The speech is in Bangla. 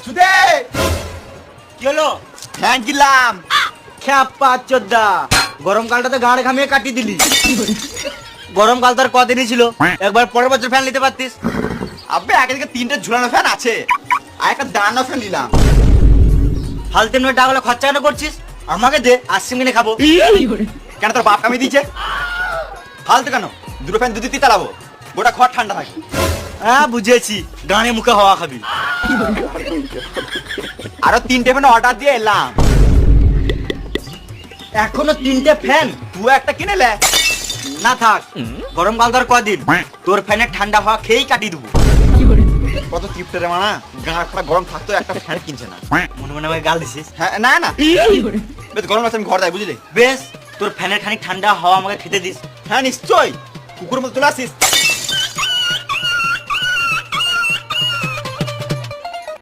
সুদে কি হলো? ফ্যান কিনলাম। খ্যাপা চোদ্দা, গরমকালটাতে গাড় ঘামিয়ে কাটিয়ে দিলি। গরমকাল তো আর কদিনই ছিল, একবার পরের বছর ফ্যান নিতে পারতিস। আবে আগে থেকে 3টে ঝুলানো ফ্যান আছে, আর একটা দাঁড়ানো ফ্যান নিলাম। ফালতু মিনিট টাকাগুলো খরচা কেন করছিস? আমাকে দে, আইসক্রিম কিনে খাবো। কেন তোর বাপ কামিয়ে দিয়েছে? ফালতু কেন, দুটো ফ্যান দুদিতে চালাবো, গোটা ঘর ঠান্ডা থাকে। হ্যাঁ বুঝেছি, গানে মুখে হাওয়া খাবি। আরো 3টে ফ্যান অর্ডার দিয়ে এলাম। এখনো 3টে ফ্যান? তুই একটা কিনে লে। না থাক, গরমকাল তো আর কদিন, তোর ফ্যানের ঠান্ডা হাওয়া খেয়েই কাটিয়ে দেবো। কত কিপটে রে মানা, গাঁ ফাটা গরম থাকতো একটা ফ্যান কিনছে না। মনে মনে আমাকে গাল দিছিস? হ্যাঁ না না, বেশ গরম লাগছে, আমি ঘর যাই বুঝলি। বেশ, তোর ফ্যানের খানিক ঠান্ডা হাওয়া আমাকে খেতে দিস। হ্যাঁ নিশ্চয়, কুকুর মতো চলে আসিস।